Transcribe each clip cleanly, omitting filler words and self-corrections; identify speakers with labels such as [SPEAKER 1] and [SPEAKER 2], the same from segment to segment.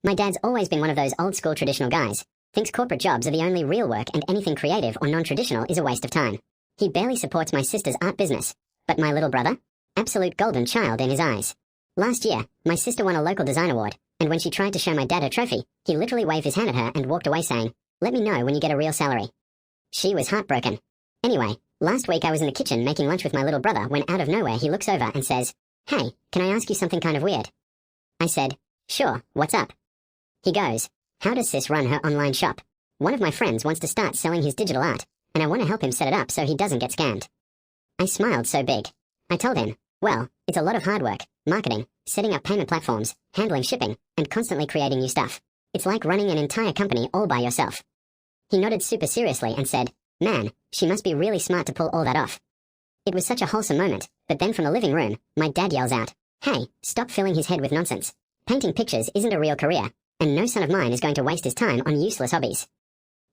[SPEAKER 1] My dad's always been one of those old-school traditional guys. Thinks corporate jobs are the only real work and anything creative or non-traditional is a waste of time. He barely supports my sister's art business. But my little brother? Absolute golden child in his eyes. Last year, my sister won a local design award, and when she tried to show my dad her trophy, he literally waved his hand at her and walked away saying, "Let me know when you get a real salary." She was heartbroken. Anyway, last week I was in the kitchen making lunch with my little brother when out of nowhere he looks over and says, "Hey, can I ask you something kind of weird?" I said, "Sure, what's up?" He goes, "How does sis run her online shop? One of my friends wants to start selling his digital art, and I want to help him set it up so he doesn't get scammed." I smiled so big. I told him, well, it's a lot of hard work, marketing, setting up payment platforms, handling shipping, and constantly creating new stuff. It's like running an entire company all by yourself. He nodded super seriously and said, "Man, she must be really smart to pull all that off." It was such a wholesome moment, but then from the living room, my dad yells out, "Hey, stop filling his head with nonsense. Painting pictures isn't a real career, and no son of mine is going to waste his time on useless hobbies."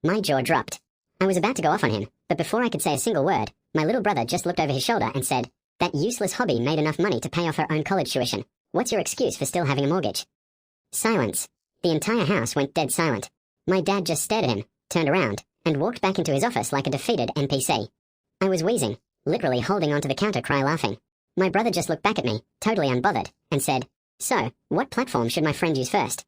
[SPEAKER 1] My jaw dropped. I was about to go off on him, but before I could say a single word, my little brother just looked over his shoulder and said, "That useless hobby made enough money to pay off her own college tuition. What's your excuse for still having a mortgage?" Silence. The entire house went dead silent. My dad just stared at him, turned around, and walked back into his office like a defeated NPC. I was wheezing, literally holding onto the counter cry laughing. My brother just looked back at me, totally unbothered, and said, "So, what platform should my friend use first?"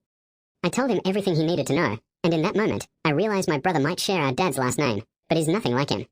[SPEAKER 1] I told him everything he needed to know, and in that moment, I realized my brother might share our dad's last name, but is nothing like him.